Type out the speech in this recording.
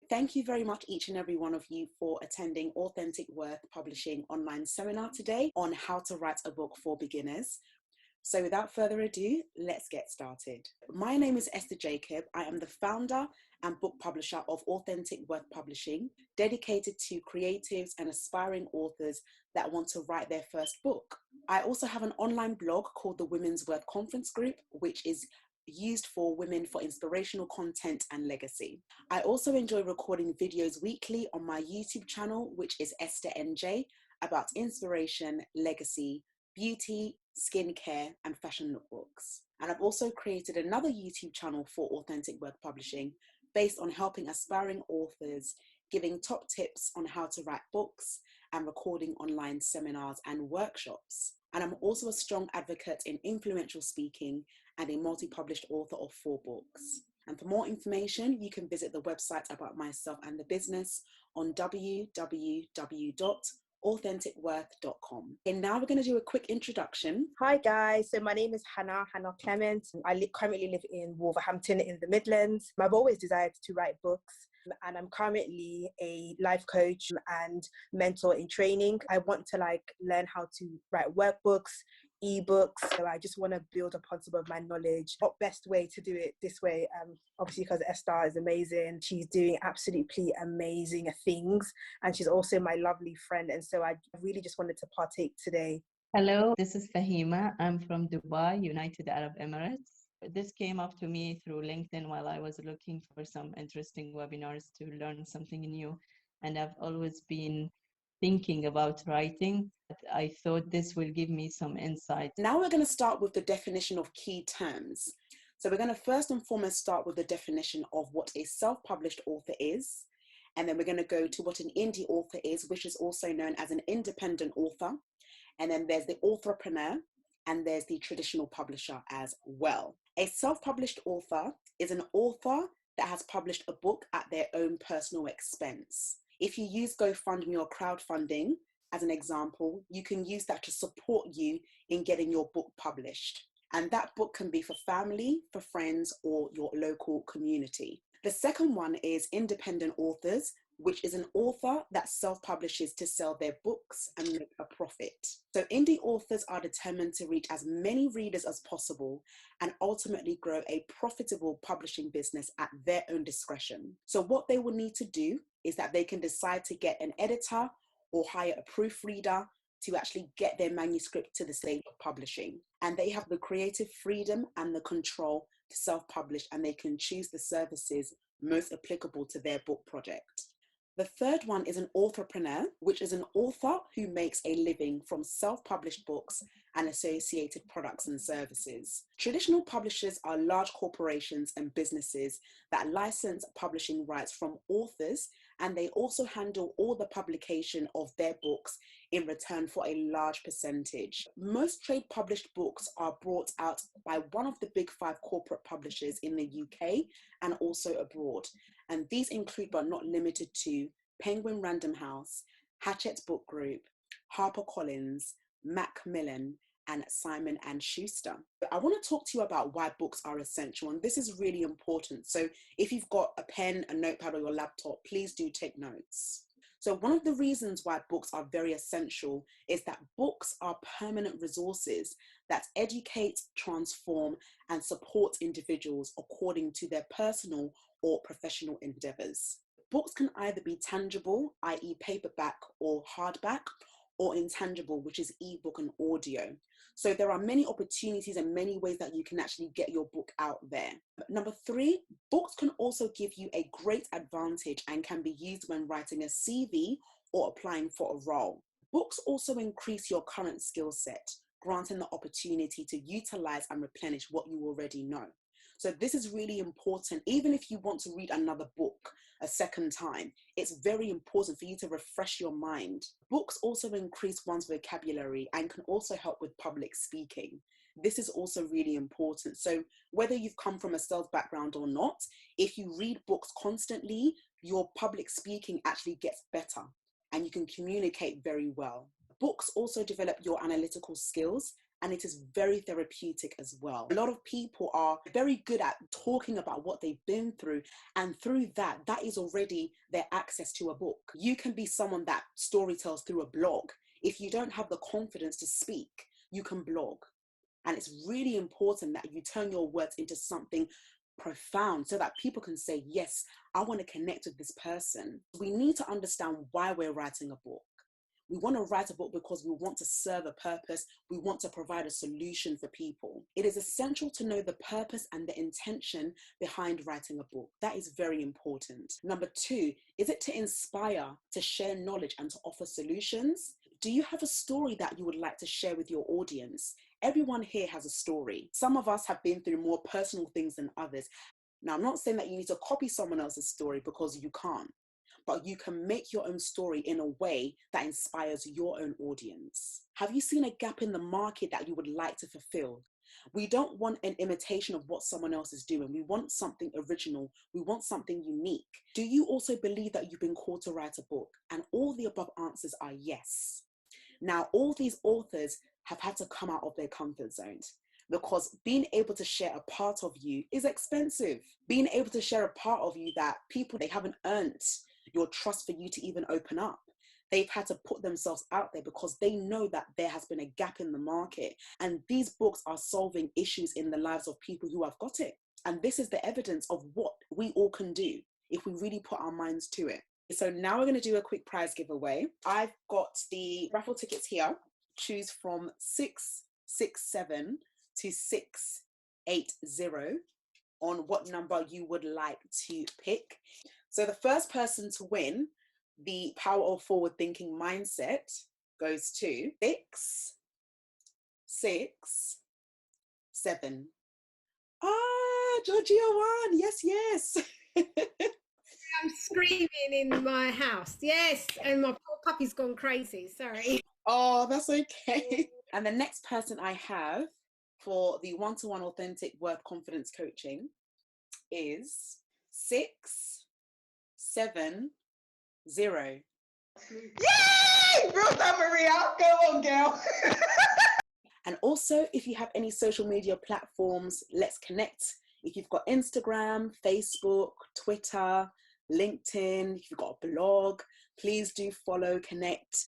Thank you very much, each and every one of you, for attending Authentic Worth Publishing online seminar today on how to write a book for beginners. So without further ado, let's get started. My name is Esther Jacob. I am the founder and book publisher of Authentic Worth Publishing, dedicated to creatives and aspiring authors that want to write their first book. I also have an online blog called the Women's Worth Conference Group, which is used for women for inspirational content and legacy. I also enjoy recording videos weekly on my YouTube channel, which is Esther NJ, about inspiration, legacy, beauty, skincare, and fashion lookbooks. And I've also created another YouTube channel for Authentic Worth Publishing based on helping aspiring authors, giving top tips on how to write books and recording online seminars and workshops. And I'm also a strong advocate in influential speaking and a multi-published author of 4 books. And for more information, you can visit the website about myself and the business on www.authenticworth.com. And now we're going to do a quick introduction. Hi guys, so my name is Hannah Clement. I currently live in Wolverhampton in the Midlands. I've always desired to write books, and I'm currently a life coach and mentor in training. I want to learn how to write workbooks, ebooks. So I just want to build upon some of my knowledge. What best way to do it this way? Obviously because Esther is amazing. She's doing absolutely amazing things, and she's also my lovely friend. And so I really just wanted to partake today. Hello, this is Fahima. I'm from Dubai, United Arab Emirates. This came up to me through LinkedIn while I was looking for some interesting webinars to learn something new. And I've always been thinking about writing. I thought this will give me some insight. Now we're going to start with the definition of key terms. So we're going to first and foremost start with the definition of what a self-published author is. And then we're going to go to what an indie author is, which is also known as an independent author. And then there's the authorpreneur, and there's the traditional publisher as well. A self-published author is an author that has published a book at their own personal expense. If you use GoFundMe or crowdfunding as an example, you can use that to support you in getting your book published. And that book can be for family, for friends, or your local community. The second one is independent authors, which is an author that self-publishes to sell their books and make a profit. So indie authors are determined to reach as many readers as possible and ultimately grow a profitable publishing business at their own discretion. So what they will need to do is that they can decide to get an editor or hire a proofreader to actually get their manuscript to the stage of publishing. And they have the creative freedom and the control to self-publish, and they can choose the services most applicable to their book project. The third one is an authorpreneur, which is an author who makes a living from self-published books and associated products and services. Traditional publishers are large corporations and businesses that license publishing rights from authors, and they also handle all the publication of their books in return for a large percentage. Most trade published books are brought out by one of the big 5 corporate publishers in the UK and also abroad. And these include, but not limited to, Penguin Random House, Hachette Book Group, HarperCollins, Macmillan, and Simon & Schuster. I want to talk to you about why books are essential, and this is really important. So if you've got a pen, a notepad, or your laptop, please do take notes. So one of the reasons why books are very essential is that books are permanent resources that educate, transform, and support individuals according to their personal or professional endeavors. Books can either be tangible, i.e. paperback or hardback, or intangible, which is ebook and audio. So there are many opportunities and many ways that you can actually get your book out there. Number 3, books can also give you a great advantage and can be used when writing a CV or applying for a role. Books also increase your current skill set, granting the opportunity to utilize and replenish what you already know. So this is really important. Even if you want to read another book a second time, it's very important for you to refresh your mind. Books also increase one's vocabulary and can also help with public speaking. This is also really important. So whether you've come from a sales background or not, if you read books constantly, your public speaking actually gets better and you can communicate very well. Books also develop your analytical skills and it is very therapeutic as well. A lot of people are very good at talking about what they've been through, and through that is already their access to a book. You can be someone that storytells through a blog. If you don't have the confidence to speak, you can blog. And it's really important that you turn your words into something profound so that people can say, yes, I want to connect with this person. We need to understand why we're writing a book. We want to write a book because we want to serve a purpose. We want to provide a solution for people. It is essential to know the purpose and the intention behind writing a book. That is very important. Number 2, is it to inspire, to share knowledge, and to offer solutions? Do you have a story that you would like to share with your audience? Everyone here has a story. Some of us have been through more personal things than others. Now, I'm not saying that you need to copy someone else's story, because you can't, but you can make your own story in a way that inspires your own audience. Have you seen a gap in the market that you would like to fulfill? We don't want an imitation of what someone else is doing. We want something original. We want something unique. Do you also believe that you've been called to write a book? And all the above answers are yes. Now, all these authors have had to come out of their comfort zones, because being able to share a part of you is expensive. Being able to share a part of you that people, they haven't earned your trust for you to even open up. They've had to put themselves out there because they know that there has been a gap in the market. And these books are solving issues in the lives of people who have got it. And this is the evidence of what we all can do if we really put our minds to it. So now we're going to do a quick prize giveaway. I've got the raffle tickets here. Choose from 667 to 680 on what number you would like to pick. So the first person to win the Power of Forward Thinking Mindset goes to 667. Georgia won. Yes, yes. I'm screaming in my house. Yes, and my poor puppy's gone crazy. Sorry. Oh, that's okay. And the next person I have for the one-to-one authentic word confidence coaching is 670. Yay! Well done, Maria. Go on, girl. And also, if you have any social media platforms, let's connect. If you've got Instagram, Facebook, Twitter, LinkedIn, if you've got a blog, please do follow, connect.